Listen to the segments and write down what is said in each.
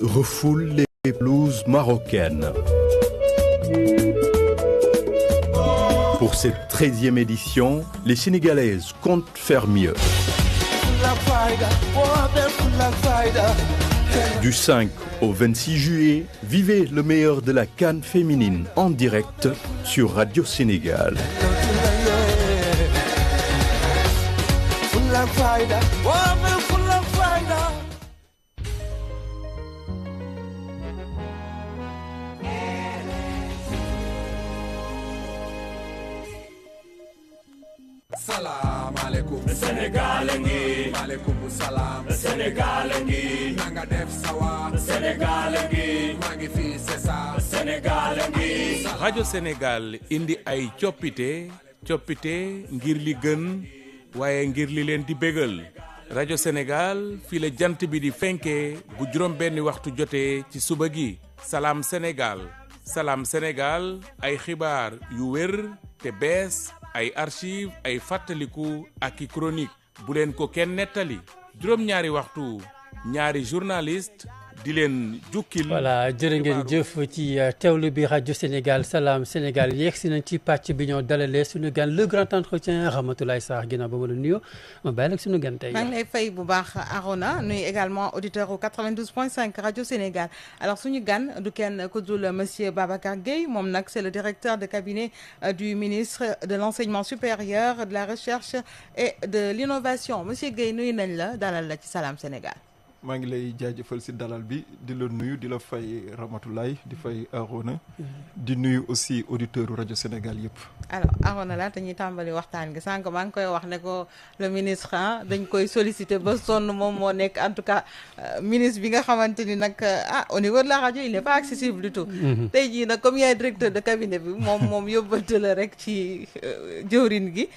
refoule les blouses marocaines. Pour cette 13e édition, les Sénégalaises comptent faire mieux. Du 5 au 26 juillet, vivez le meilleur de la CAN féminine en direct sur Radio Sénégal. Salam alaikum Sénégal ngi maaleykum salaam Sénégal ngi nanga def sawa Sénégal ngi maa ngi fi c'est ça Sénégal ngi rajo Sénégal indi ay coppite ngir li gën waaye ngir li leen di bégal rajo Sénégal fii la jant bi di fenkee bu juróom benni waxtu jotee ci suba gi Salam Sénégal ay xibaar yu wér te bees ay archive ay fàttaliku ak i chronique bu leen ko kenn nettali juróom-ñaari waxtu ñaari journaliste di leen jukkil. voilà jërë ngeen jëf ci teewlu bi rajo Sénégal Salam Sénégal yegsi nañ ci pàcc bi ñoo dalalee suñu gan le grand entretien Ramatoulaye Sarr ginnaaw ba ma la nuyoo ma bàyyi ak suñu gan tey. maa ngi lay fay bu baax Arona nuyu également auditeur au 92.5 rajo Sénégal alors suñu gan du kenn ku dul monsieur Babacar Gueye moom nag c'est le directeur de cabinet du ministre de l'enseignement supérieur de la recherche et de l'innovation monsieur Gueye nuyu nañ la dalal la ci Salam Sénégal. maa ngi lay jaajëfal si dalal bi di la nuyu di la fay Ramatoulaye di fay Arona di nuyu aussi auditeur rajo Sénégal yëpp. alors Arona la te ñuy tàmbali waxtaan gi sànq maa ngi koy wax ne ko le ministre dañ koy solliciter ba sonn moom moo nekk en tout cas ministre bi nga xamante ni nag au niveau de la rajo il n'est pas accessible du tout. tey jii nag comme yaay directeur de cabinet bi moom yóbbante la rek ci jëwrin gi.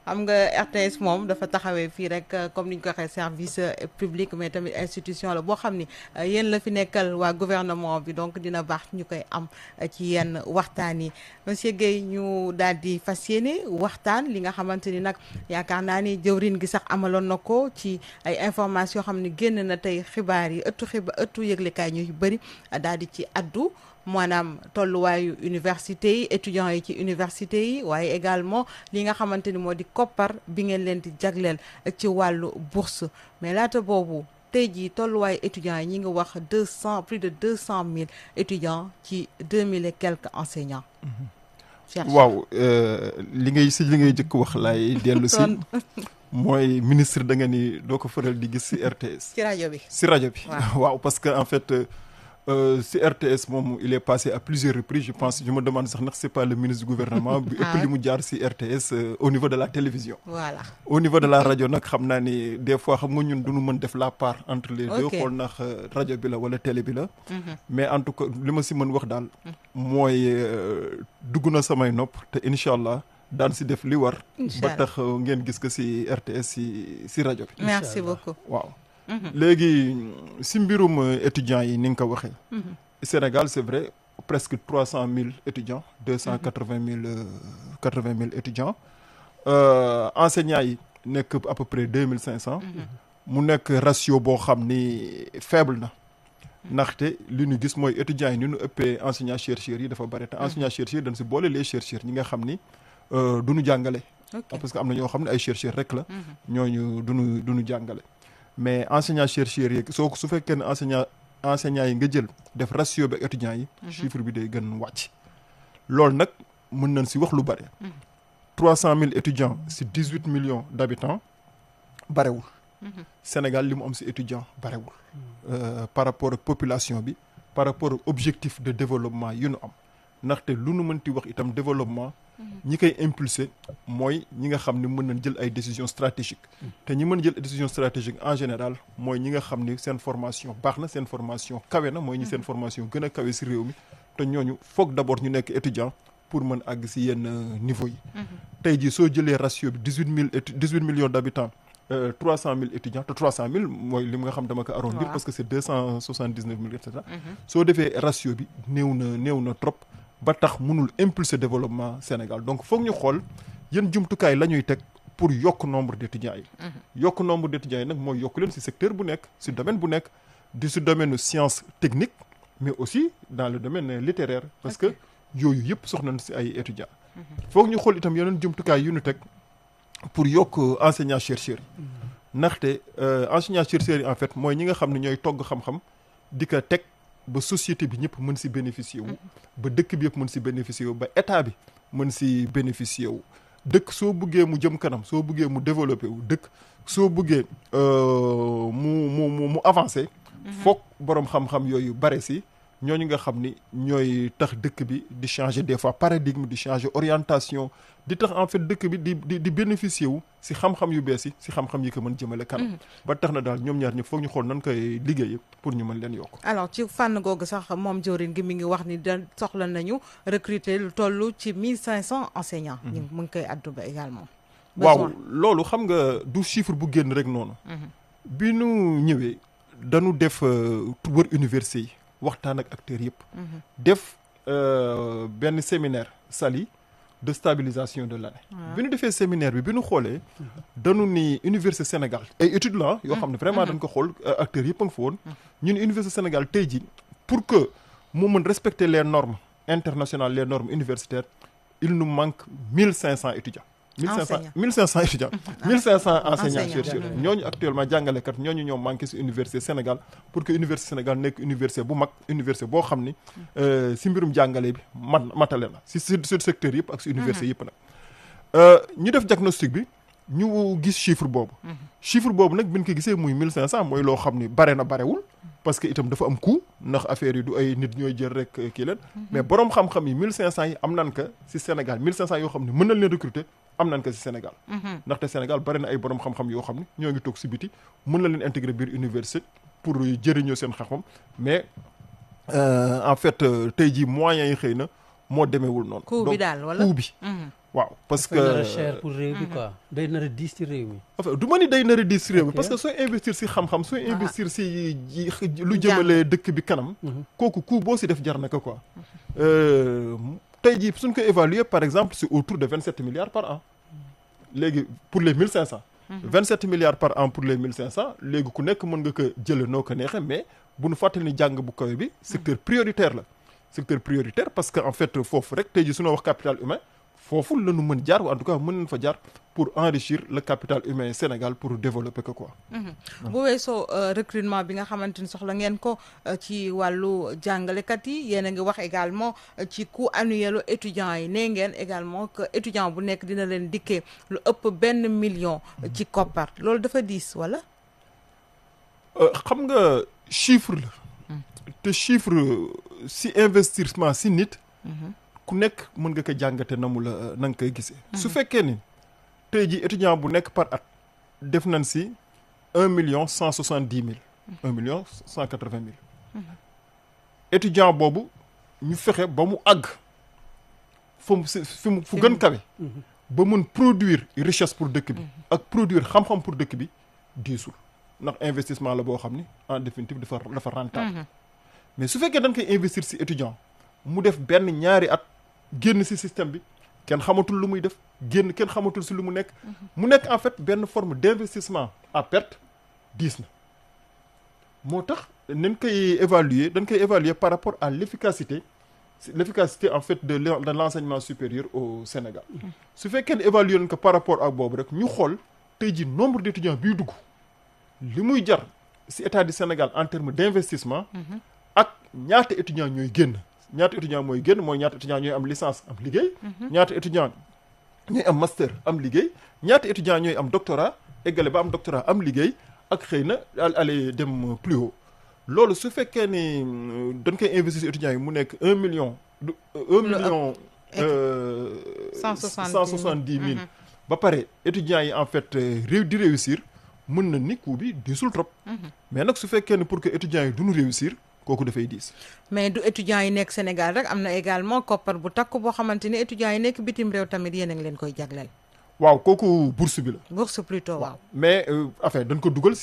xam nga RTS moom dafa taxawee fii rek comme ni ñu ko waxee service public mais tamit institution la boo xam ni yéen la fi nekkal waa gouvernement bi donc dina baax ñu koy am ci yenn waxtaan yi monsieur Gueye ñu daal di fas yéene waxtaan li nga xamante ni nag yaakaar naa ni jëwrin gi sax amaloon na ko ci ay information yoo xam ne génn na tey xibaar yi ëttu yëglekaay ñu bëri daal di ci addu maanaam tolluwaayu université yi étudiants yi ci université yi waaye également li nga xamante ni moo di koppar bi ngeen leen di jagleel ci wàllu bourse mais laata boobu tey jii tolluwaayu étudiants yi ñi ngi wax plus de 200 000 étudiants ci 2000 et quelques enseignants. waaw li ngay jëkk wax laay dellu si mooy ministre da nga ni doo ko faral di gis si RTS. ci rajo bi waaw parce que en fait. si RTS moom il est passé à plusieurs reprises je me demande sax ndax c'est pas le ministre du gouvernement bi ëpp li mu jaar si RTS au niveau de la télévision. Voilà au niveau de la rajo nag xam naa ni des fois xam nga ñun duñu mën def la part entre les deux xool ndax rajo bi la wala télé bi la. mais en tout cas li ma si mën wax daal mooy dugg na samay nopp te incha allah daan si def li war. ba tax ngeen gis ko si RTS si rajo bi. merci beaucoup waaw. léegi si mbirum étudiants yi ni nga ko waxee. Sénégal c'est vrai presque 300 000 étudiants 280 000 étudiants enseignants yi nekk à peu près 2500. mu nekk ratio boo xam ni faible na. ndaxte li ñu gis mooy étudiants yi ni ñu ëppee enseignants chercheurs yi dafa bari te enseignants chercheurs dañ si boole les chercheurs ñi nga xam ni du ñu jàngale. parce que am na ñoo xam ne ay chercheurs rek la. ñooñu du ñu jàngale. mais enseignants chercheurs yi su fekkee ne enseignants yi nga jël def ratio bi ak étudiants yi. chiffre bi day gën wàcc. loolu nag mën nañ si wax lu bare. 300 000 étudiants si 18 millions d'habitants barewul. Sénégal li mu am si étudiants barewul. par rapport ak population bi par rapport ak objectif de développement yu nu am ndaxte lu nu mënti wax itam développement. ñi koy impulser mooy ñi nga xam ne mën nañ jël ay décisions stratégiques. te ñi mën jël décision stratégique en général mooy ñi nga xam ni seen formation baax na seen formation kawe na mooy ñi seen formation gën a kawe si réew mi te ñooñu foog d'abord ñu nekk étudiant pour mën àgg si yenn niveau yi. tey jii soo jëlee ratio bi 18 millions d'habitants 300 000 étudiants te 300 000 mooy li nga xam dama ko arrondir parce que c'est 279 000 et cetera. soo defee ratio bi néew na trop. ba tax mënul impulser développement Sénégal donc foog ñu xool yan jumtukaay la ñuy teg pour yokk nombre d'étudiants yi. yokk nombre d'étudiants yi nag mooy yokk leen ci secteur bu nekk ci domaine bu nekk di si domaine science technique mais aussi dans le domaine littéraire parce que yooyu yëpp soxla na si ay étudiants foog ñu xool itam yeneen jumtukaay yu ñu teg pour yokk enseignants chercheurs yi ndaxte enseignants chercheurs yi en fait mooy ñi nga xam ne ñooy togg xam-xam di ko teg ba société bi ñëpp mën si bénéficier wu ba dëkk bi yëpp mën si bénéficier wu ba état bi mën si bénéficier wu dëkk soo buggee mu jëm kanam soo buggee mu développé wu dëkk soo buggee mu avancé foog boroom xam-xam yooyu bare si ñooñu nga xam ni ñooy tax dëkk bi di changer des fois paradigme di changer orientation di tax en fait dëkk bi di bénéficier wu si xam-xam yu bees yi si xam-xam yi ko mën jëmale kanam ba tax na daal ñoom ñaar ñëpp foog ñu xool nan koy liggéey pour ñu mën leen yokk. alors ci fànn googu sax moom jawriñ gi mi ngi wax ni da soxla nañu recruter lu toll ci 1500 enseignants. ñu mu ngi koy addu ba également. waaw loolu xam nga du chiffre bu génn rek noonu. bi nu ñëwee dañu def wër université yi. waxtaan ak acteurs yëpp. def benn séminaire Saly de stabilisation de l'année. bi ñu defee séminaire bi ñu xoolee. dañu ni université Sénégal. ay études la yoo xam ne vraiment dañ ko xool acteurs yëpp a nga fa woon. ñun université Sénégal tey jii pour que mu mën respecter les normes internationales les normes universitaires il nous manque 1500 étudiants. 1500 étudiants 1500 enseignants chercheurs ñooñu actuellement jàngalekat ñooñu ñoo manqué si université Sénégal pour que université Sénégal nekk université bu mag université boo xam ni si mbirum jàngale bi matale na si secteur yëpp ak si université yëpp nag ñu def diagnostic bi ñu gis chiffre boobu nag bi ñu ko gisee muy 1500 mooy loo xam ni bare na barewul parce que itam dafa am coût ndax affaire yi du ay nit ñooy jël rek kii leen mais borom xam-xam yi 1500 yi am nan ko si Sénégal 1500 yoo xam ne mën nañ leen recruter am nañ ko si Sénégal ndaxte Sénégal bari na ay borom xam-xam yoo xam ne ñoo ngi toog si biti mën na leen intégrer biir université pour jëriñoo seen xam-xam mais en fait tey jii moyens yi xëy na moo demeewul noonu. coût bi daal wala coût bi. waaw parce que dafay nar a cher pour réew mi quoi day nar a diis ci réew mi. enfin du ma ni day nar a diis ci réew mi parce que sooy investir si xam-xam sooy investir si lu jëmale dëkk bi kanam. kooku coût boo si def jar na ko quoi. tey jii suñ ko évaluer par exemple c'est autour de 27 milliards par an léegi pour les 1500. 27 milliards par an pour les 1500 léegi ku nekk mën nga ko jëlee noo ko neexee mais bu nu fàttali ni jàng bu kawe bi secteur prioritaire la. secteur prioritaire parce que en fait foofu rek tey jii su ñu wax capital humain foofu la ñu mën jaar ou en tout cas mën nañ fa jaar pour enrichir le capital humain Sénégal pour développer ko quoi. bu weesoo recrutement bi nga xamante ni soxla ngeen ko ci wàllu jàngalekat yi yéen a ngi wax également ci coût annuel étudiants yi nee ngeen également que étudiant bu nekk dina leen dikkee lu ëpp 1 million ci koppar loolu dafa diis wala. xam nga chiffre la. te chiffre si investissement si nit. ku nekk mën nga ko jàngate na nga koy gisee. su fekkee ni tey jii étudiant bu nekk par at def nañ si 1,170,000. 1,180,000. étudiant boobu ñu fexe ba mu àgg fu gën kawe. ba mun produire richesse pour dëkk bi. ak produire xam-xam pour dëkk bi diisul ndax investissement la boo xam ni en définitive dafa rentable. mais su fekkee dañ koy investir si étudiant mu def benn ñaari at génn si système bi kenn xamatul lu muy def génn kenn xamatul si lu mu nekk. mu nekk en fait benn forme d'investissement à perte diis na moo tax dañ koy évaluer par rapport à l'efficacité en fait de l'enseignement supérieur au Sénégal. su fekkee ne évaluer nañ ko par rapport ak boobu rek ñu xool tey ji nombre d'étudiants biy dugg li muy jar si état du Sénégal en termes d'investissement. ak ñaata étudiants ñooy génn ñaata étudiants mooy génn mooy ñaata étudiants ñooy am licence am liggéey. ñaata étudiants ñooy am master am liggéey ñaata étudiants ñooy am doctorat eggale ba am doctorat am liggéey ak xëy na aller dem plus haut loolu su fekkee ni dañ koy investir si étudiants yi mu nekk 1 million. 170,000. ba pare étudiants yi en fait di réussir mën na ni coût bi diisul trop. mais nag su fekkee ne pour que étudiants yi duñu réussir. kooku dafay diis. mais du étudiants yi nekk Sénégal rek am na également koppar bu takk boo xamante ni étudiants yi nekk bitim réew tamit yéen a ngi leen koy jagleel. waaw kooku bourse bi la. bourse plutôt waaw. mais enfin dañ ko dugal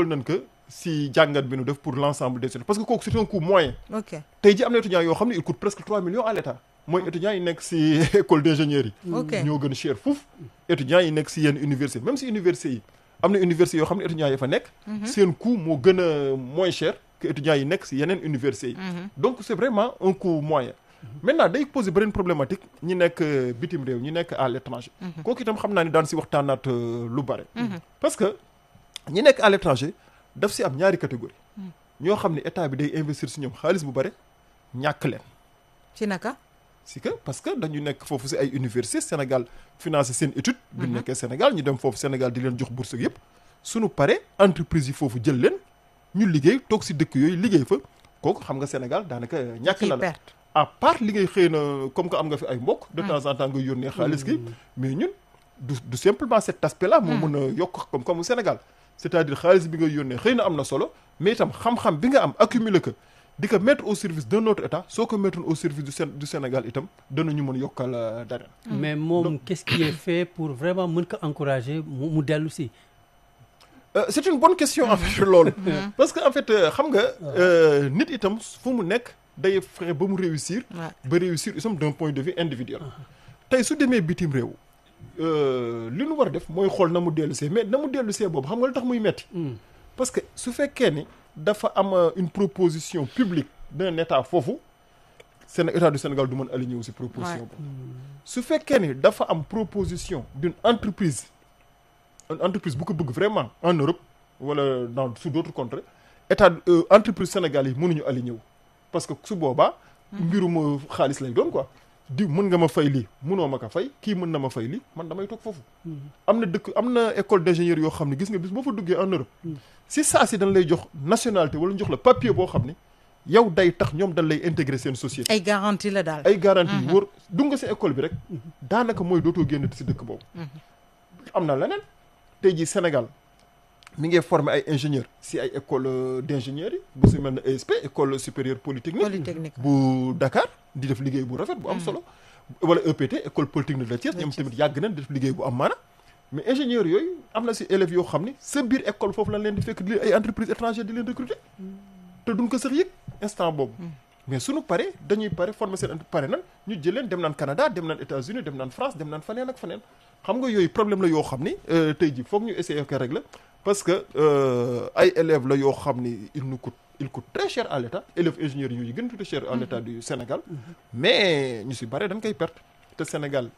nañ ko si jàngat bi nu def pour l'ensemble des étudiants parce que kooku c'est un coût moyen. ok tey ji am na étudiants yoo xam ne il coûte presque 3 millions à l'État mooy étudiants yi nekk si école d'ingénieurs yi. ok ñoo gën cher fuuf. étudiants yi nekk si yenn université même si université yi am na université yoo xam ne étudiants yi fa nekk. seen coût moo gën a moins cher que étudiants yi nekk si yeneen universités yi. Donc c'est vraiment un coût moyen. Maintenant day poser beneen problématique ñi nekk bitim réew ñi nekk à l'étranger. kooku itam xam naa ni daan si waxtaanaat lu bare. parce que ñi nekk à l'étranger daf si am ñaari catégorie ñoo xam ne état bi day investir si ñoom xaalis bu bare ñàkk leen. ci naka. c'est que parce que dañu nekk foofu si ay université Sénégal financé seen étude bi nekkee Sénégal ñu dem foofu Sénégal di leen jox bourse yëpp suñu pare entreprise yi foofu jël leen ñu liggéey toog si dëkk yooyu liggéey fa kooku xam nga Sénégal daanaka ñàkk na la à part li ngay xëy na comme que am nga fi ay mbokk de temps en temps nga yónnee xaalis gi mais ñun du simplement cet aspect là moo mën a yokk comme Sénégal c'est-à-dire xaalis bi nga yónnee xëy na am na solo mais itam xam-xam bi nga am accumuler que di ko mettre au service d'un autre état soo ko mettre au service du Sénégal itam danañu mën yokkal dara. mais moom qu'est-ce qui est fait pour vraiment mën ko encourager mu dellu si. C'est une bonne question en fait loolu. parce que en fait xam nga nit itam fu mu nekk day fexe ba mu réussir. ba réussir itam d'un point de vue individuel. tey su demee bitim réew li nu war a def mooy xool na mu dellu see mais na mu dellu see boobu xam nga lu tax muy metti parce que su fekkee ni dafa am une proposition publique d'un état foofu état du Sénégal du mën aligné wu si proposition boobu. su fekkee ni dafa am proposition d'une entreprise une entreprise bu ko bëgg vraiment en Europe wala dans sous d'autres contrées état entreprise Sénégal yi mënuñu aligné wu parce que su boobaa mbirum xaalis lay doon quoi. di mën nga ma fay lii mënoo ma ko fay kii mën na ma fay lii man damay toog foofu. am na école d'ingénieur yoo xam ne gis nga bis boo fa duggee en Europe. si saa si dañ lay jox nationalité wala ñu jox la papier boo xam ne yow day tax ñoom dañ lay intégrer seen société. ay garantie la daal. ay garantie yu wóor dugg nga si école bi rek. daanaka mooy dootoo génn si dëkk boobu. am na leneen tey jii Sénégal mi ngi former ay ingénieurs si ay école d'ingénieurs yi bu si mel ne ESP école supérieure polytechnique bu Dakar di def liggéey bu rafet bu am solo wala EPT école polytechnique de Thiès ñoom tamit yàgg nañ di def liggéey bu am maana mais ingénieurs yooyu am na si élèves yoo xam ni sa biir école foofu lañ leen di fekk di ay entreprises étrangères di leen recruter te duñ ko sax yëg instant boobu mais suñu pare dañuy pare former seen pare nan ñu jël leen dem naan Canada dem naan États-Unis dem naan France dem naan faneen ak faneen xam nga yooyu problème la yoo xam ni tey ji foog ñu essayer ko régler parce que ay élèves la yoo xam ni il coûte très cher à l'État élèves ingénieurs yooyu gën a tuuti cher à l'État du Sénégal mais ñu si bare dañ koy perte te Sénégal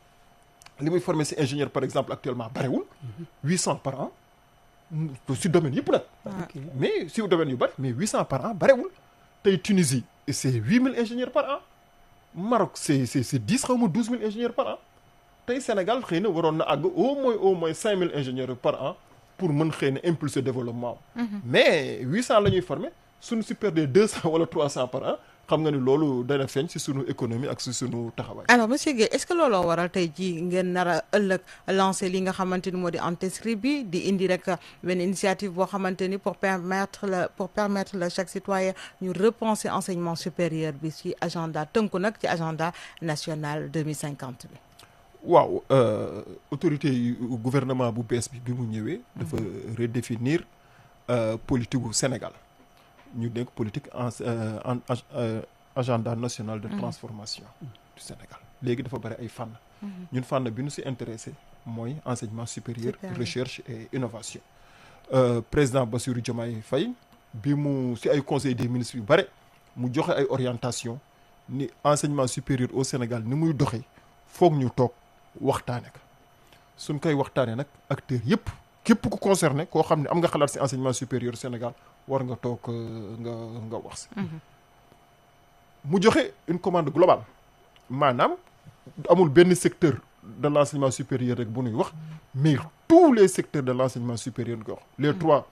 li muy former si ingénieur par exemple actuellement barewul 800 par an si domaine yëpp nag mais si domaine yu bari mais 800 par an barewul tey Tunisie c'est 8000 ingénieurs par an Maroc c'est 10 xaw ma 12000 ingénieurs par an tey Sénégal xëy na waroon na àgg au moins 5000 ingénieurs par an pour mën xëy na impulser développement mais 800 la ñuy former suñu si perdee 200 wala 300 par an xam nga ni loolu dana feeñ si sunu économie ak si sunu taxawaay. alors monsieur Guèye est-ce que looloo waral tey jii ngeen nar a ëllëg lancer li nga xamante ni moo di antiscript bi di indi rek benn initiative boo xamante ni pour permettre la chaque citoyen ñu repenser enseignement supérieur bi ci agenda tënku nag ci agenda national 2050 bi. waaw autorité yu gouvernement bu bees bi mu ñëwee. dafa redéfinir politique gu Sénégal. ñu dénk politique agenda national de transformation du Sénégal léegi dafa bari ay fànn ñun fànn bi ñu si intéressé mooy enseignement supérieur recherche et innovation président Bassirou Diomaye Faye bi mu si ay conseil des ministres yu bare mu joxe ay orientation ni enseignement supérieur au Sénégal ni muy doxee foog ñu toog waxtaane ko suñ koy waxtaane nag acteurs yëpp képp ku concerné koo xam ne am nga xalaat si enseignement supérieur Sénégal war nga toog nga wax si mu joxe une commande globale maanaam amul benn secteur de l'enseignement supérieur rek bu nuy wax mais tous les secteurs de l'enseignement supérieur nga wax les trois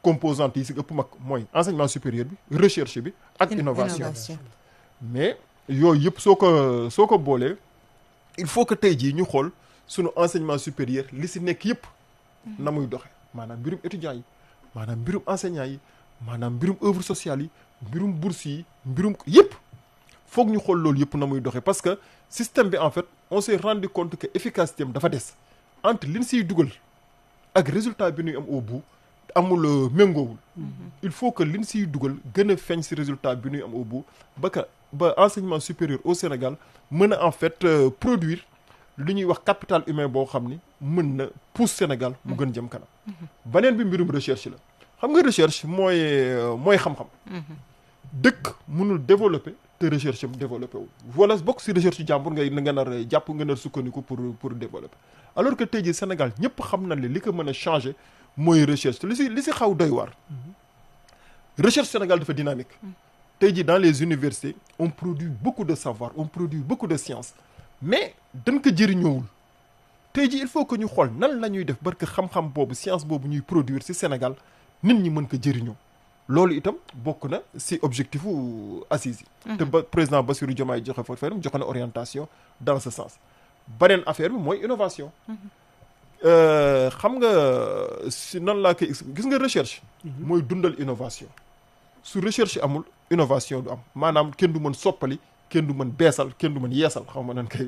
composantes yi si ëpp mag mooy enseignement supérieur bi recherche bi ak innovation mais yooyu yëpp soo ko boolee il faut que tey jii ñu xool sunu enseignement supérieur li si nekk yëpp na muy doxe maanaam mbirum étudiants yi maanaam mbirum enseignants yi maanaam mbirum œuvre sociale yi mbirum bourse yi mbirum yëpp foog ñu xool loolu yëpp na muy doxee parce que système bi en fait on s'est rendu compte que efficacité am dafa des entre liñ siy dugal ak résultat bi ñuy am au bout amul méngoowul il faut que liñ siy dugal gën a feeñ si résultat bi ñuy am au bout ba enseignement supérieur au Sénégal mën a en fait produire li ñuy wax capital humain boo xam ni mën na pousse Sénégal mu gën jëm kanam beneen bi mbirum recherche la xam nga recherche mooy xam-xam. dëkk mënul développer te recherche am développé wu. wala bokk si recherche jàmbur nga nar jàpp nga nar sukkandiku pour développer. alors que tey jii Sénégal ñëpp xam na li ko mën a changer mooy recherche te li si xaw doy waar. recherche Sénégal dafa dynamique. tey jii dans les universités on produit beaucoup de savoir on produit beaucoup de science mais dañ ko jëriñoowul. tey jii il faut que ñu xool nan la ñuy def barke xam-xam boobu science boobu ñuy produire ci Sénégal nit ñi mën ko jëriñoo loolu itam bokk na ci objectifu assises yi. te ba président Bassirou Diomaye joxe na orientation dans ce sens. beneen affaire bi mooy innovation. xam nga si nan laa koy gis nga recherche. mooy dundal innovation. su recherche amul innovation du am maanaam kenn du mën soppali. kenn du mën beesal kenn du mën yeesal xaw ma nan kay.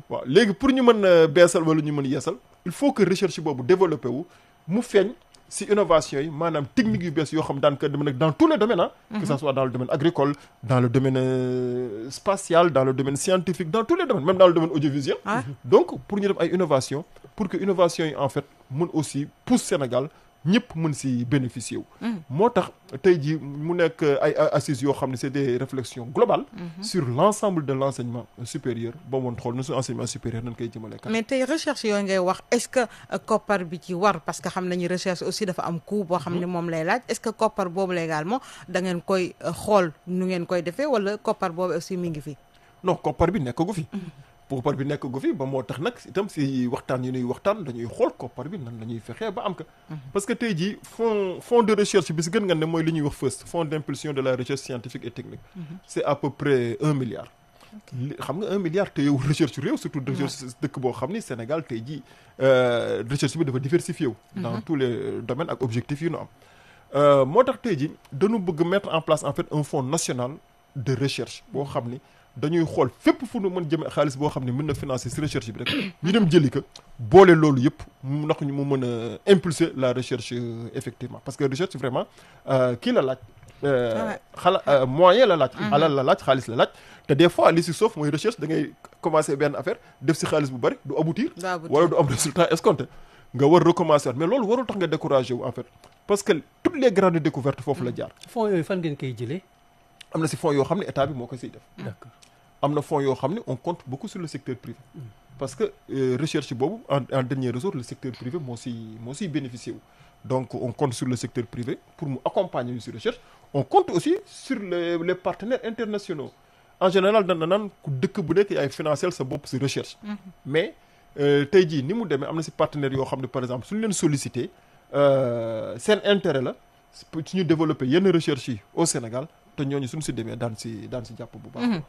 waaw léegi pour ñu mën beesal wala ñu mën yeesal il faut que recherche boobu développé wu mu feeñ si innovation yi maanaam technique yu bees yoo xam daan ko dem nag dans tous les domaines que ça soit dans le domaine agricole dans le domaine spatial dans le domaine scientifique dans tous les domaines même dans le domaine audiovisuel. donc pour ñu def ay innovation pour que innovation yi en fait mën aussi pousse Sénégal ñëpp mën si bénéficier wu. moo tax tey jii mu nekk ay assises yoo xam ne c'est des réflexions globales. sur l'ensemble de l'enseignement supérieur ba moon xool na su enseignement supérieur nañ koy jëmale kanam. mais tey recherche yooyu ngay wax est-ce que koppar bi ci war parce que xam nañu recherche aussi dafa am coût boo xam ne moom lay laaj est-ce que koppar boobu également da ngeen koy xool nu ngeen koy defee wala koppar boobu aussi mi ngi fi. non koppar bi nekkagu fi. koppar bi nekk gu fi ba moo tax nag itam si waxtaan yi ñuy waxtaan dañuy xool koppar bi nan la ñuy fexee ba am ko. parce que tey jii fonds de recherche bi si gën nga ne mooy li ñuy wax FIRST fonds d'impulsion de la recherche scientifique et technique. c'est à peu près 1 milliard. xam nga 1 milliard te yow recherche réew surtout recherche dëkk boo xam ni Sénégal tey jii recherche bi dafa diversifié wu. dans tous les domaines ak objectifs yi ñu am. moo tax tey jii dañu bëgg mettre en place en fait un fonds national de recherche boo xam ni. dañuy xool fépp fu nu mën jëme xaalis boo xam ne mën na financer ci recherche bi rek ñu dem jëli ko boole loolu yëpp ndax ñu mu mën a impulser la recherche effectivement parce que recherche vraiment kii la laaj moyen la laaj alal la laaj xaalis la laaj te des fois li ci sauf mooy recherche da ngay commencer benn affaire def ci xaalis bu bari du aboutir wala du am résultat escompté nga war recommencer mais loolu warul tax nga décourager wu en fait parce que toutes les grandes découvertes foofu la jaar. fonds yooyu fan ngeen koy jëlee. am na ci fonds yoo xam ne état bi moo ko ciy def. d'accord. am na fonds yoo xam ne on compte beaucoup sur le secteur privé. parce que recherche boobu en dernier ressort le secteur privé moo siy bénéficier wu. donc on compte sur le secteur privé pour mu accompagner ñu ci recherche on compte aussi sur les partenaires internationaux en général dana naan ku dëkk bu nekk yaay financer sa bopp ci recherche. mais tey jii ni mu demee am na ci partenaires yoo xam ne par exemple suñu leen solliciter seen intérêt la ci ñu développer yenn recherche yi au Sénégal. te ñooñu suñu si demee daan si jàpp bu baax.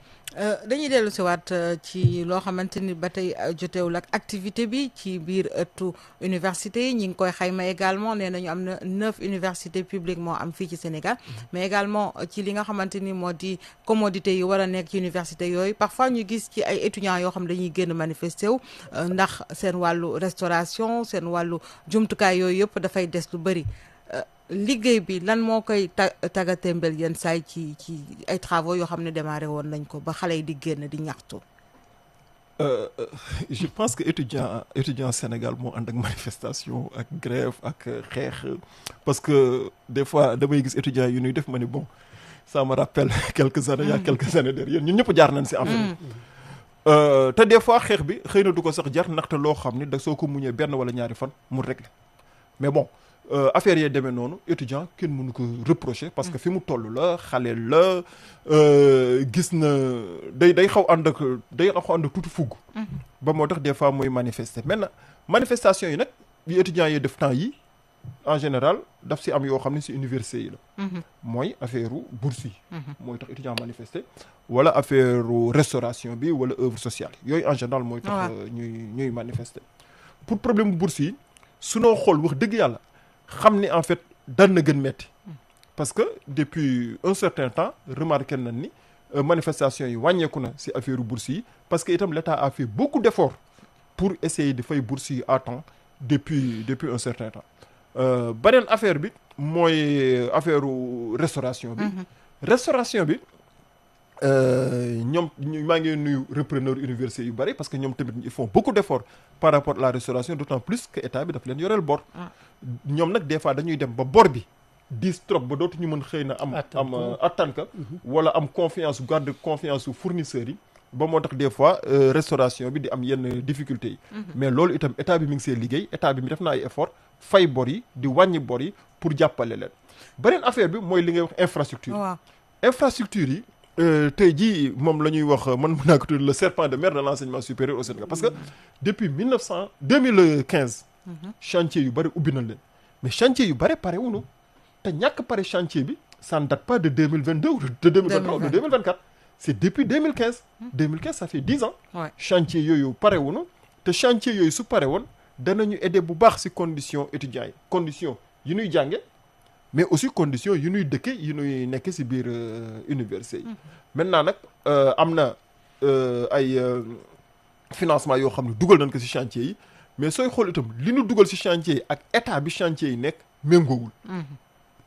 dañuy dellu si waat ci loo xamante ni ba tey jotewul ak activité bi ci biir ëttu université yi ñi ngi koy xayma également nee nañu am na 9 universités publiques moo am fii ci Sénégal mais également ci li nga xamante ni moo di commodité yi war a nekk ci université yooyu parfois ñu gis ci ay étudiants yoo xam dañuy génn manifester wu ndax seen wàllu restauration seen wàllu jumtukaay yooyu yëpp dafay des lu bëri. liggéey bi lan moo koy tàggatembel yenn saay ci ay travaux yoo xam ne démarré woon nañ ko ba xale yi di génn di ñaxtu. je pense que étudiant Sénégal moo ànd ak manifestation ak grève ak xeex parce que des fois damay gis étudiants yu ñuy def ma ni bon ça me rappelle quelques années il y a quelques années derrière ñun ñëpp jaar nañ si en fait. te des fois xeex bi xëy na du ko sax jar ndaxte loo xam ni da soo ko muñee benn wala ñaari fan mu régler mais bon. affaire yee demee noonu étudiant kenn mënu ko reprocher parce que fi mu toll la xale la gis na day xaw ànd ak tuuti fugg ba moo tax des fois mooy manifester maintenant manifestation yi nag yi étudiants yi def temps yi en général daf si am yoo xam ne si université yi la mooy affaire u bourse yi mooy tax étudiant manifester wala affaire restauration bi wala œuvre sociale yooyu en général mooy tax ñuy manifester pour problème bourse yi sunoo xool wax dëgg yàlla xam ni en fait daan na gën metti parce que depuis un certain temps remarqué nañ ni manifestation yi wàññeeku na ci affaire bourse yi parce que itam l'État a fait beaucoup d'efforts pour essayer de fay bourse yi à temps depuis un certain temps beneen affaire bi mooy affaire restauration bi restauration bi ñoom maa ngi nuyu repreneur université yu bari parce que ñoom tamit ils font beaucoup d'efforts par rapport à la restauration d'autant plus que état bi daf leen yoreel bor ñoom nag des fois dañuy dem ba bor bi diis trop ba dootuñu mën xëy na am Attan attanka wala am confiance garde confiance su fournisseurs yi ba moo tax des fois restauration bi di am yenn difficultés yi mais loolu itam état bi mi ngi see liggéey état bi mi def na ay effort fay bor yi di wàññi bor yi pour jàppale leen beneen affaire bi mooy li ngay wax infrastructure infrastructure yi tey jii moom la ñuy wax man mën naa ko tudd le serpent de mer de l'enseignement supérieur au Sénégal parce que depuis 2015 chantier yu bëri ubbi nañ leen mais chantier yu bëri pare wuñu te ñàkk pare chantier bi ça ne date pas de 2022 ou de 2023 ou de 2024 c'est depuis 2015 2015 ça fait 10 ans chantier yooyu pare wuñu te chantier yooyu su pare woon danañu aider bu baax ci condition étudiants yi condition yi ñuy jànge mais aussi condition yu ñuy dëkke yu ñuy nekk ci biir université yi maintenant nag am na ay financement yoo xam ne dugal nañ ko ci chantier yi mais sooy xool itam li ñu dugal ci chantier yi ak état bi chantier yi nekk méngoowul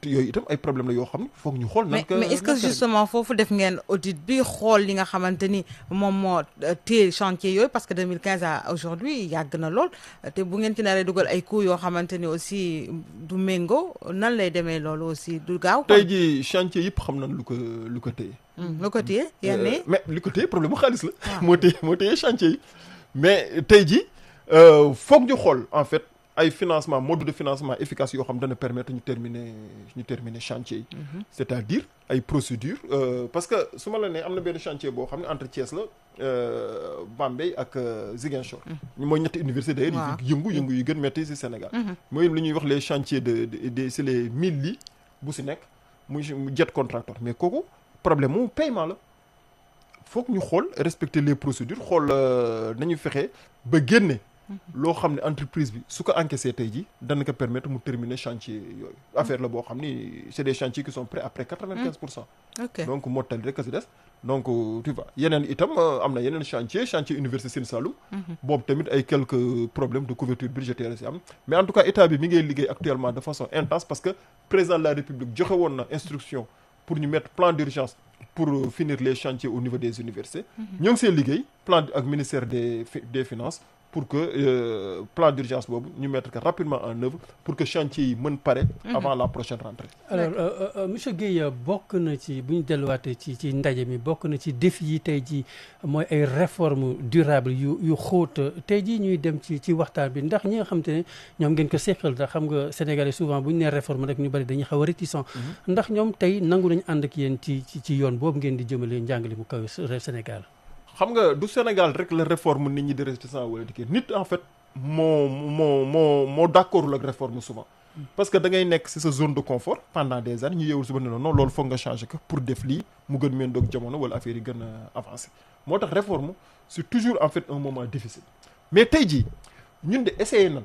te yooyu itam ay problème la yoo xam ne foog ñu xool nan mais est-ce que justement foofu def ngeen audit bi xool li nga xamante ni moom moo téye chantier yooyu parce que 2015 à aujourd'hui yàgg na lool te bu ngeen ci naree dugal ay coûts yoo xamante ni aussi du méngoo nan lay demee loolu aussi du gaaw tey jii chantier yëpp xam nañ lu ko téye lu ko téye yenn mais li ko téye problème mu xaalis la moo téye chantier yi mais tey jii foog ñu xool en fait ay financement mode de financement efficace yoo xam dana permettre ñu terminer chantier yi c'est-à-dire ay procédures parce que su ma la nee am na benn chantier boo xam ne entre Thiès la Bambey ak Ziguinchor mooy ñetti université d'ailleurs yëngu yu gën metti ci Sénégal mooy li ñuy wax les chantiers de c'est les 1000 lits bu ci nekk muy jet contracteur mais kooku problème mu paiement la foog ñu xool respecter les procédures xool nañu fexe ba génne loo xam ne entreprise bi su ko encaissé tey jii dana ko permettre mu terminer chantier yooyu affaire la boo xam ni c'est des chantiers qui sont prêts après 95%. donc mottali rek a si des donc tu vois yeneen itam am na yeneen chantier université Sine Saloum boobu tamit ay quelques problèmes de couverture budgétaire si am mais en tout cas état bi mi ngay liggéey actuellement de façon intense parce que président de la République joxe woon na instruction pour ñu mettre plan d'urgence pour finir les chantiers au niveau des universités ñoo ngi seen liggéey plan ak ministère des finances pour que plan d'urgence boobu ñu mettre que rapidement en œuvre pour que chantier yi mën pare avant la prochaine rentrée. Alors monsieur Guèye bokk na ci bu ñu delluwaatee ci ndaje mi bokk na ci défi yi tey jii mooy ay réformes durables yu xóot tey jii ñuy dem ci waxtaan bi ndax ñi nga xam te ne ñoom ngeen ko seqal ndax xam nga Sénégalais souvent bu ñu nee réforme rek ñu bari dañuy xaw a réticent ndax ñoom tey nangu nañu ànd ak yéen ci yoon boobu ngeen di jëmale njàngale mu kaw Sénégal. xam nga du Sénégal rek la réforme nit ñi di réticent wala di kii nit en fait moo d'accordul ak réforme souvent parce que da ngay nekk ci sa zone de confort pendant des années ñu yeewul suba ne non loolu foog nga changer ko pour def lii mu gën méngoog jamono wala affaire yi gën a avancer moo tax réforme c'est toujours en fait un moment difficile mais tey jii ñun de essayer nañ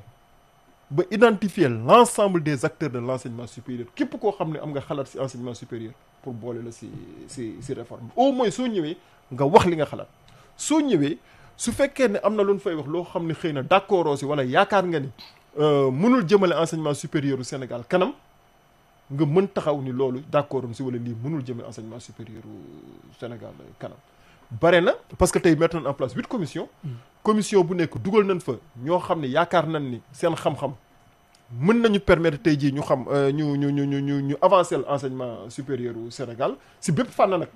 ba identifier l'ensemble des acteurs de l'enseignement supérieur képp koo xam ne am nga xalaat ci enseignement supérieur pour boole la ci réforme au moins soo ñëwee nga wax li nga xalaat soo ñëwee su fekkee ne am na lu ñu fay wax loo xam ne xëy na d'accord si wala yaakaar nga ni mënul jëmale enseignement supérieur u Sénégal kanam nga mën taxaw ni loolu d'accord si wala lii mënul jëmale enseignement supérieur u Sénégal kanam bare na parce que tey mettre nañ en place 8 commissions commission bu nekk dugal nañ fa ñoo xam ne yaakaar nañ ni seen xam-xam mën nañu permettre tey jii ñu xam ñu avancer l'enseignement supérieur u Sénégal si bépp fànn nag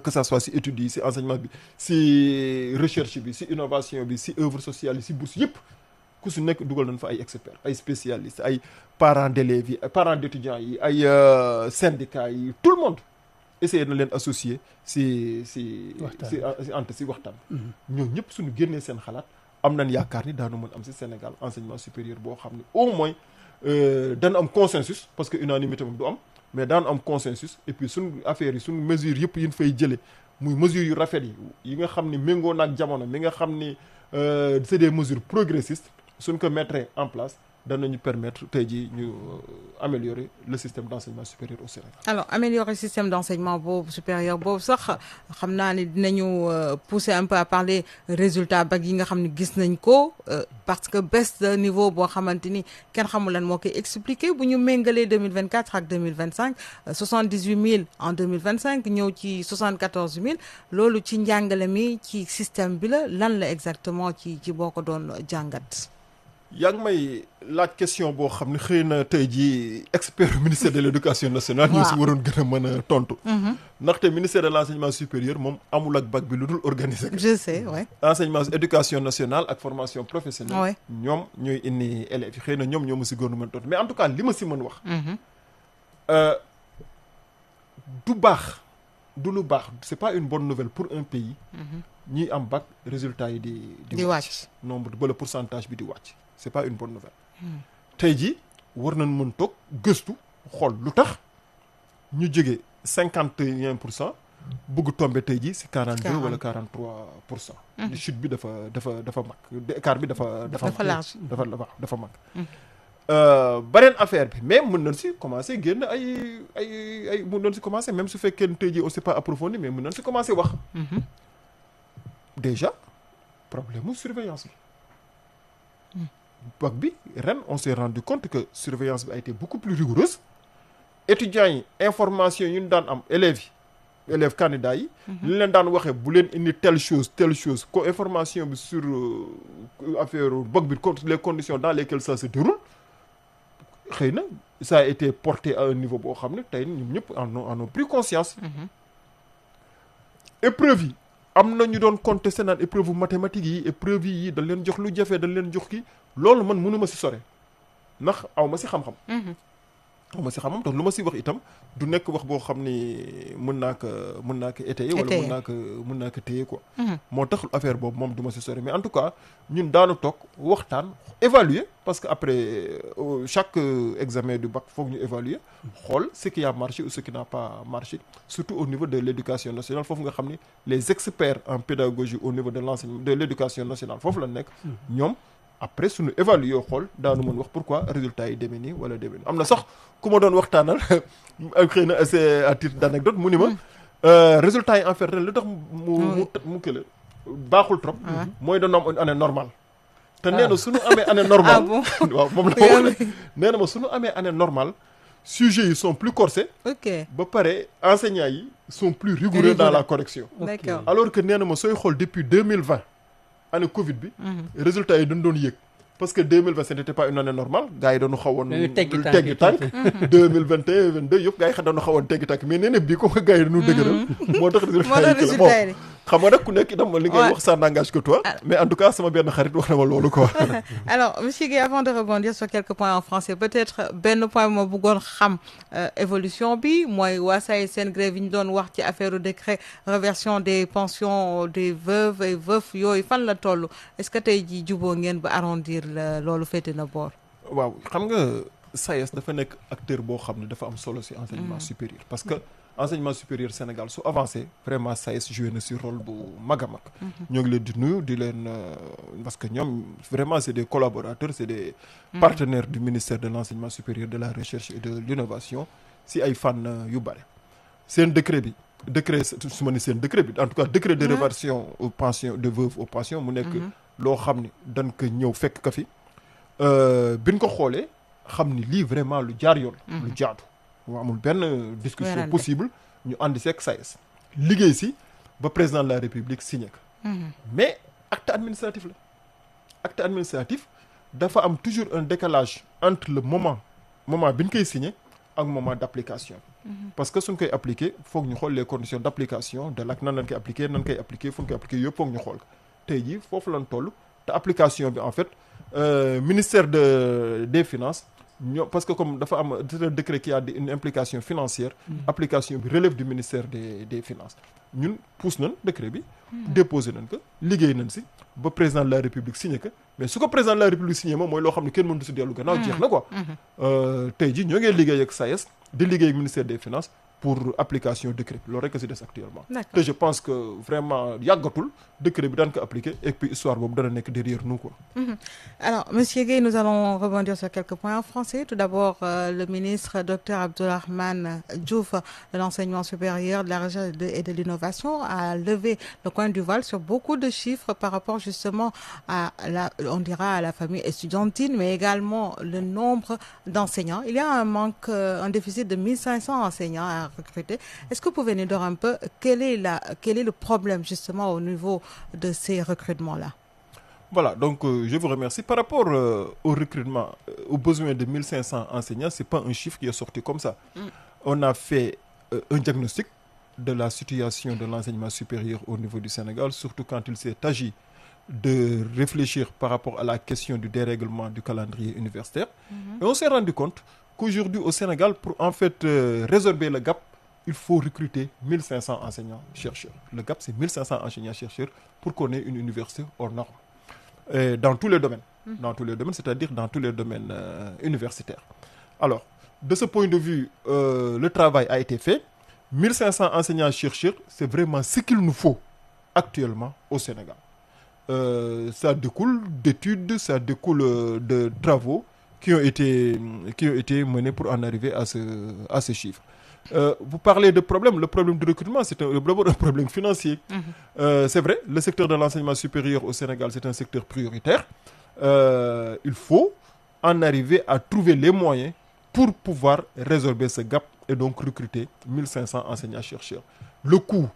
que ça soit si études yi si enseignement bi si recherche bi si innovation bi si œuvre sociale yi si bourse yëpp ku si nekk dugal nañ fa ay experts ay spécialistes ay parents d'élèves yi ay parents d'étudiants yi ay syndicats yi tout le monde essayer na leen associer si waxtaan ñoo ñëpp suñu génnee seen xalaat am nañ yaakaar ni daanu mën am si Sénégal enseignement supérieur boo xam ne au moins dana am consensus parce que unanimité moom du am mais daan am consensus et puis suñu affaire yi suñu mesures yëpp yi ñu fay jëlee muy mesures yu rafet yi nga xam ni méngoo naag jamono mi nga xam ni c'est des mesures progressistes suñ ko mettre en place danañu permettre tey jii ñu améliorer le système d'enseignement supérieur au Sénégal. alors améliorer le système d'enseignement boobu supérieur boobu sax xam naa ne dinañu pousser un peu à parler résultat bac yi nga xam ne gis nañ ko parce que baisse de niveau boo xamante ni kenn xamul lan moo koy expliquer bu ñu méngalee 2024 ak 2025 78 000 en 2025 ñëw ci 74 000 loolu ci njàngale mi ci système bi la lan la exactement ci boo ko doon jàngat. yaa ngi may laaj question boo xam ne xëy na tey jii expert ministère de l'éducation nationale. ñu si waroon gën a mën a tontu. ndaxte ministère de l'enseignement supérieur moom amul ak bac bi lu dul organiser. je sais ouais. enseignement éducation nationale ak formation professionnelle. Ouais. ñoom ñooy indi élèves yi xëy na ñoom ñoo ma si gën a mën tontu mais en tout cas li ma si mën wax. du baax du lu baax c'est pas une bonne nouvelle pour un pays. ñuy am bac résultat yi di wàcc. nombre ba le pourcentage bi di wàcc. c'est pas une bonne nouvelle. tey jii war nañ mën toog gëstu xool lu tax ñu jógee 51% bëgg tomber tey jii si 42 wala 43%. chute bi dafa mag écart bi dafa large dafa mag. beneen affaire bi mais mën nañ si commencer génn ay mën nañ si commencer même su fekkee tey jii on s'est pas approfondi mais mën nañ si commencer wax. déjà problème mu surveillance bi. bac bi ren on s'est rendu compte que surveillance bi a été beaucoup plus rigoureuse étudiants yi information yu ñu daan am élèves candidats yi li leen daan waxee bu leen indi telle chose ko information bi sur affaire bac bi les conditions dans lesquelles ça se déroule xëy na ça a été porté à un niveau boo xam ne tey ñun ñëpp en ont pris conscience. épreuve yi am na ñu doon contesté naan épreuve mathématiques yi épreuve yi dañ leen jox lu jafe dañ leen jox kii loolu man mënuma si sore ndax aw ma si xam-xam. aw ma si xam-xam donc lu ma si wax itam du nekk wax boo xam ni mën naa ko étayer wala mën naa ko téye quoi. moo tax affaire boobu moom du ma si sore mais en tout cas ñun daanu toog waxtaan évaluer parce que après chaque examen du bac foog ñu évaluer xool ce qui a marché ou ce qui n'a pas marché surtout au niveau de l'éducation nationale foofu nga xam ni les experts en pédagogie au niveau de l'enseignement de l'éducation nationale foofu la nekk ñoom. après suñu évaluer yoo xool daanu mën wax pourquoi résultat yi demee nii wala demee nii am na sax ku ma doon waxtaanal xëy na c'est à titre d'anecdote mu ni ma résultat yi en fait ren lu tax mu kële baaxul trop mooy dañoo am une année normale te nee na suñu amee année normale waaw moom la wax nee na ma suñu amee année normale sujets yi sont plus corsés ba pare enseignants yi sont plus rigoureux dans la correction alors que nee na ma sooy xool depuis 2020 année Covid bi. résultats yi dañ doon yéeg. parce que 2020 ce n'était pas une année normale gars yi dañu xawoon. teggi tànk 2021 22 yëpp gars yi dañu xawoon teggi tànk mais nee na bii comme gars yi dañu dëgëral. moo tax résultats yi xam nga nag ku nekk itam li ngay wax ça n'engage que toi. mais en tout cas sama benn xarit wax na ma loolu quoi. alors monsieur Guèye avant de rebondir sur quelques points en français peut-être benn point moo bëggoon xam évolution bi mooy waa SAES seen grève yi ñu doon wax ci affaire décret réversion des pensions des veuves et veufs yooyu fan la toll est-ce que tey jii juboo ngeen ba arrondir loolu féete na boor. waaw xam nga SAES dafa nekk acteur boo xam ne dafa am solo ci enseignement supérieur parce que enseignement supérieur Sénégal su avancé vraiment SAES joué na ci rôle bu mag a mag. ñoo ngi leen di nuyu di leen parce que ñoom vraiment c'est des collaborateurs c'est des partenaires du ministère de l'enseignement supérieur de la recherche et de l'innovation ci ay fànn yu bare. seen décret su ma ni seen décret bi en tout cas décret de réversion aux pensions de veuves aux pensions mu nekk loo xam ni dañ ko ñëw fekk ka fi biñ ko xoolee xam ni lii vraiment lu jaar yoon lu jaadu mu amul benn discussion possible ñu àndi seeg SAES liggéey si ba président de la République signé ko mais acte administratif dafa am toujours un décalage entre le moment bi ñu koy signé ak moment d'application parce que suñ koy appliquer foog ñu xool les conditions d'application de l'acte nan lañ koy appliquer fu ñu koy appliquer yëpp foog ñu xool ko tey jii foofu lañ toll te application bi en fait ministère des finances ñoo parce que comme dafa am un décret qui a une implication financière application bi relève du ministère des finances ñun pousse nañ décret bi déposé nañ ko liggéey nañ si ba président de la République signé ko mais su ko président de la République signé moom mooy loo xam ne kenn mënut si dellu gannaaw jeex na quoi tey jii ñoo ngi liggéey ak SAES di liggéey ak ministère des finances pour application décret bi loolu rek si des actuellement te je pense que vraiment yàggatul décret bi daan ko appliquer et puis histoire boobu dana nekk derrière nous quoi. Alors monsieur Guèye nous allons rebondir sur quelques points en français tout d'abord le ministre Dr Abdourahmane Diouf de l'enseignement supérieur de la recherche et de l'innovation a levé le coin du voile sur beaucoup de chiffres par rapport justement à la famille estudiantine mais également le nombre d'enseignants. Il y a un déficit de 1500 enseignants à recruter. Est-ce que vous pouvez nous dire un peu quel est le problème justement au niveau de ces recrutements-là? Voilà, donc je vous remercie. Par rapport au recrutement, aux besoins de 1500 enseignants, ce n'est pas un chiffre qui est sorti comme ça. On a fait un diagnostic de la situation de l'enseignement supérieur au niveau du Sénégal, surtout quand il s'est agi de réfléchir par rapport à la question du dérèglement du calendrier universitaire. Et on s'est rendu compte qu'aujourd'hui au Sénégal, pour en fait résorber le gap, il faut recruter 1500 enseignants-chercheurs. Le gap, c'est 1500 enseignants-chercheurs pour qu'on ait une université hors norme. Dans tous les domaines. Dans tous les domaines, c'est-à-dire dans tous les domaines universitaires. Alors, de ce point de vue, le travail a été fait. 1500 enseignants-chercheurs, c'est vraiment ce qu'il nous faut actuellement au Sénégal. Ça découle d'études, ça découle de travaux qui ont été menés pour en arriver à ce chiffre. Vous parlez de problème. Le problème de recrutement, c'est un problème financier. C'est vrai, le secteur de l'enseignement supérieur au Sénégal, c'est un secteur prioritaire. Il faut en arriver à trouver les moyens pour pouvoir résorber ce gap et donc recruter 1500 enseignants-chercheurs. Le coût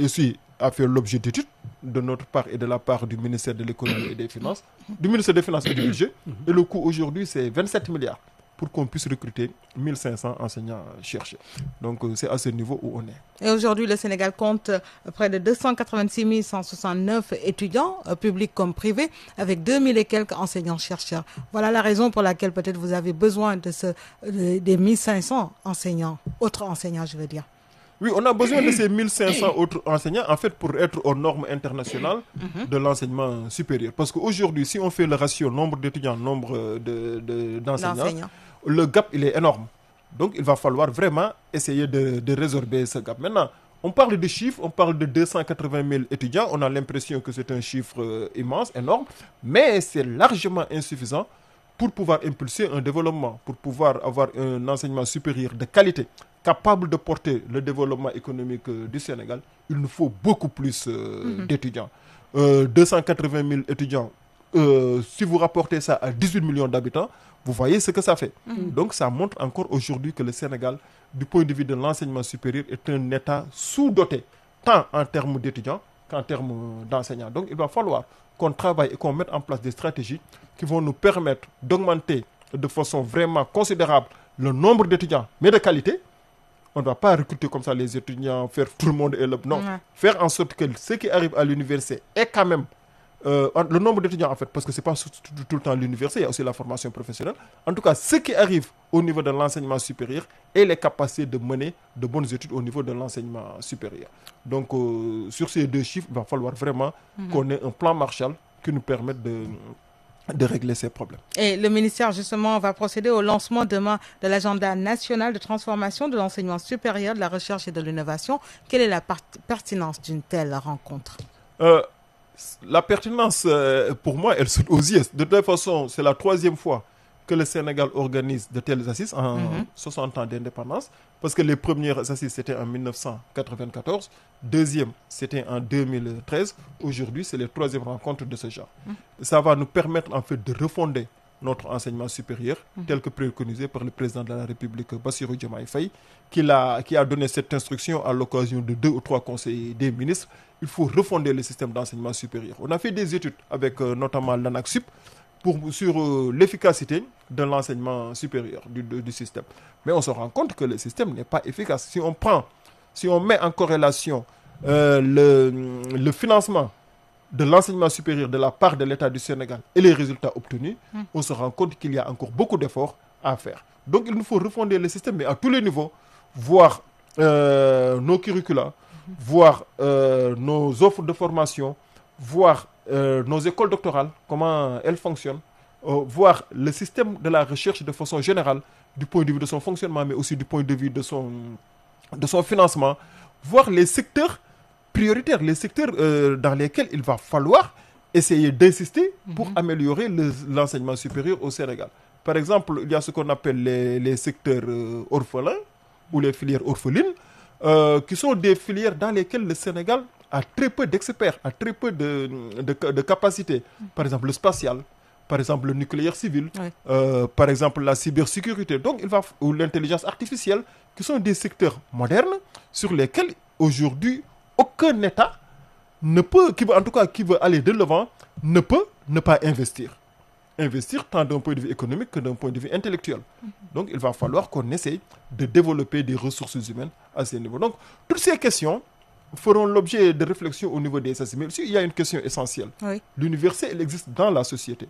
aussi a fait l'objet d'études de notre part et de la part du ministère de l'économie et des finances, du ministère des Finances et du budget. Et le coût aujourd'hui, c'est 27 milliards pour qu'on puisse recruter 1500 enseignants-chercheurs. Donc c'est à ce niveau où on est. Et aujourd'hui, le Sénégal compte près de 286 169 étudiants, publics comme privés, avec 2000 et quelques enseignants-chercheurs. Voilà la raison pour laquelle peut-être vous avez besoin des 1500 enseignants, autres enseignants, je veux dire. Oui, on a besoin de ces 1500 autres enseignants, en fait, pour être aux normes internationales de l'enseignement supérieur. Parce qu'aujourd'hui, si on fait le ratio nombre d'étudiants, nombre d'enseignants, le gap, il est énorme. Donc, il va falloir vraiment essayer de résorber ce gap. Maintenant, on parle de chiffres, on parle de 280 000 étudiants. On a l'impression que c'est un chiffre immense, énorme, mais c'est largement insuffisant pour pouvoir impulser un développement, pour pouvoir avoir un enseignement supérieur de qualité, capable de porter le développement économique du Sénégal. Il nous faut beaucoup plus d'étudiants. 280 000 étudiants, si vous rapportez ça à 18 millions d'habitants, vous voyez ce que ça fait. Donc ça montre encore aujourd'hui que le Sénégal, du point de vue de l'enseignement supérieur, est un État sous-doté, tant en termes d'étudiants qu'en termes d'enseignants. Donc il va falloir qu'on travaille et qu'on mette en place des stratégies qui vont nous permettre d'augmenter de façon vraiment considérable le nombre d'étudiants, mais de qualité. On ne va pas recruter comme ça les étudiants, faire tout le monde élève. Non, faire en sorte que ceux qui arrivent à l'université aient quand même le nombre d'étudiants en fait, parce que ce n'est pas tout le temps l'université, il y a aussi la formation professionnelle. En tout cas, ceux qui arrivent au niveau de l'enseignement supérieur aient les capacités de mener de bonnes études au niveau de l'enseignement supérieur. Donc, sur ces deux chiffres, il va falloir vraiment qu'on ait un plan Marshall qui nous permette de régler ces problèmes. Et le ministère, justement, va procéder au lancement demain de l'agenda national de transformation de l'enseignement supérieur, de la recherche et de l'innovation. Quelle est la pertinence d'une telle rencontre? La pertinence, pour moi, elle saute aux yeux. De toute façon, c'est la 3e fois que le Sénégal organise de telles assises en 60 ans d'indépendance. Parce que les premières assises, c'était en 1994. Deuxième, c'était en 2013. Aujourd'hui, c'est les 3e rencontres de ce genre. Ça va nous permettre, en fait, de refonder notre enseignement supérieur, tel que préconisé par le président de la République, Bassirou Diomaye Faye, qui a donné cette instruction à l'occasion de 2 ou 3 conseils des ministres. Il faut refonder le système d'enseignement supérieur. On a fait des études avec notamment l'ANAQ-Sup sur l'efficacité de l'enseignement supérieur du système. Mais on se rend compte que le système n'est pas efficace. Si on met en corrélation le financement de l'enseignement supérieur de la part de l'État du Sénégal et les résultats obtenus, on se rend compte qu'il y a encore beaucoup d'efforts à faire. Donc il nous faut refonder le système, mais à tous les niveaux, voir nos curricula, voir nos offres de formation, voir nos écoles doctorales, comment elles fonctionnent, voir le système de la recherche de façon générale, du point de vue de son fonctionnement, mais aussi du point de vue de son financement, voir les secteurs prioritaires, les secteurs dans lesquels il va falloir essayer d'insister pour améliorer l'enseignement supérieur au Sénégal. Par exemple, il y a ce qu'on appelle les secteurs orphelins ou les filières orphelines, qui sont des filières dans lesquelles le Sénégal a très peu d'experts, a très peu de capacités. Par exemple, le spatial, par exemple, le nucléaire civil, par exemple, la cybersécurité, ou l'intelligence artificielle, qui sont des secteurs modernes sur lesquels, aujourd'hui, aucun État ne peut, qui veut aller de l'avant, ne peut ne pas investir. Investir tant d'un point de vue économique que d'un point de vue intellectuel. Donc, il va falloir qu'on essaye de développer des ressources humaines à ce niveau. Donc, toutes ces questions feront l'objet de réflexions au niveau des SACEM. Mais aussi, il y a une question essentielle. Oui. L'université, elle existe dans la société.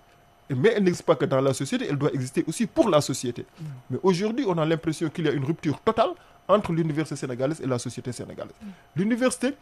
Mais elle n'existe pas que dans la société, elle doit exister aussi pour la société. Mais aujourd'hui, on a l'impression qu'il y a une rupture totale entre l'université sénégalaise et la société sénégalaise. L'université,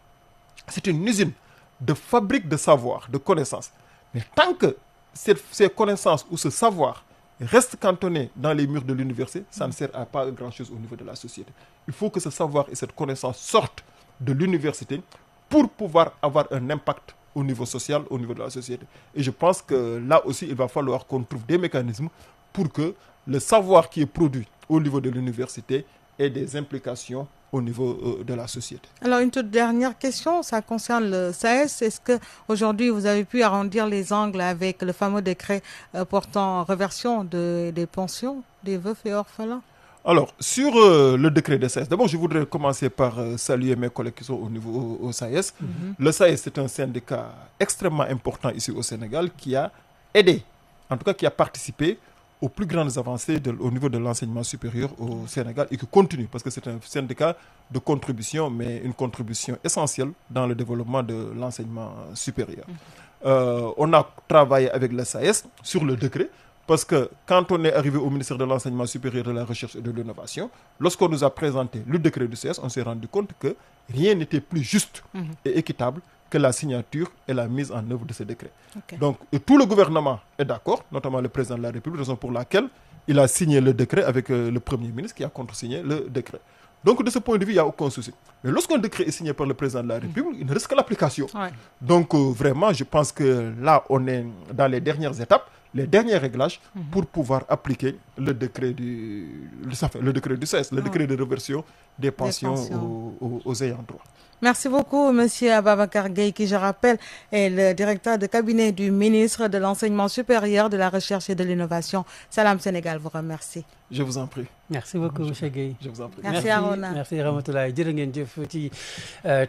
c'est une usine de fabrique de savoir, de connaissances. Mais tant que ces connaissances ou ce savoir reste cantonné dans les murs de l'université, ça ne sert à pas grand-chose au niveau de la société. Il faut que ce savoir et cette connaissance sortent de l'université pour pouvoir avoir un impact au niveau social, au niveau de la société. Et je pense que là aussi, il va falloir qu'on trouve des mécanismes pour que le savoir qui est produit au niveau de l'université ait des implications au niveau de la société. Alors, une toute dernière question, ça concerne le SAES. Est-ce qu'aujourd'hui, vous avez pu arrondir les angles avec le fameux décret portant réversion des pensions des veufs et orphelins? Alors, sur le décret de SAES, d'abord, je voudrais commencer par saluer mes collègues qui sont au niveau au SAES. Le SAES, c'est un syndicat extrêmement important ici au Sénégal qui a aidé, en tout cas qui a participé aux plus grandes avancées au niveau de l'enseignement supérieur au Sénégal et qui continue, parce que c'est un syndicat de contribution, mais une contribution essentielle dans le développement de l'enseignement supérieur. On a travaillé avec le SAES sur le décret, parce que quand on est arrivé au ministère de l'Enseignement supérieur, de la Recherche et de l'Innovation, lorsqu'on nous a présenté le décret du SAES, on s'est rendu compte que rien n'était plus juste et équitable que la signature et la mise en œuvre de ce décret. Okay. Donc, tout le gouvernement est d'accord, notamment le président de la République, raison pour laquelle il a signé le décret avec le Premier ministre qui a contresigné le décret. Donc, de ce point de vue, il n'y a aucun souci. Mais lorsqu'un décret est signé par le président de la République, il ne reste que l'application. Ouais. Donc, vraiment, je pense que là, on est dans les dernières étapes, les derniers réglages pour pouvoir appliquer le décret du CES, le décret de réversion des pensions aux ayants droit. Merci beaucoup, Monsieur Ababacar Gueye, qui, je rappelle, est le directeur de cabinet du ministre de l'Enseignement supérieur, de la Recherche et de l'Innovation. Salam Sénégal vous remercie. Je vous en prie. Merci beaucoup, monsieur Gueye. Je vous en prie. Merci Arona. Merci Ramatoulaye jërë ngeen jëf ci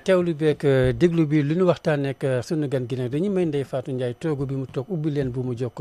teewlu beeg déglu bi lu ñu waxtaan ak sunu gan gi nag dañuy may Ndeye Fatou Ndiaye toogu bi mu toog ubbi leen bu mu jokkoo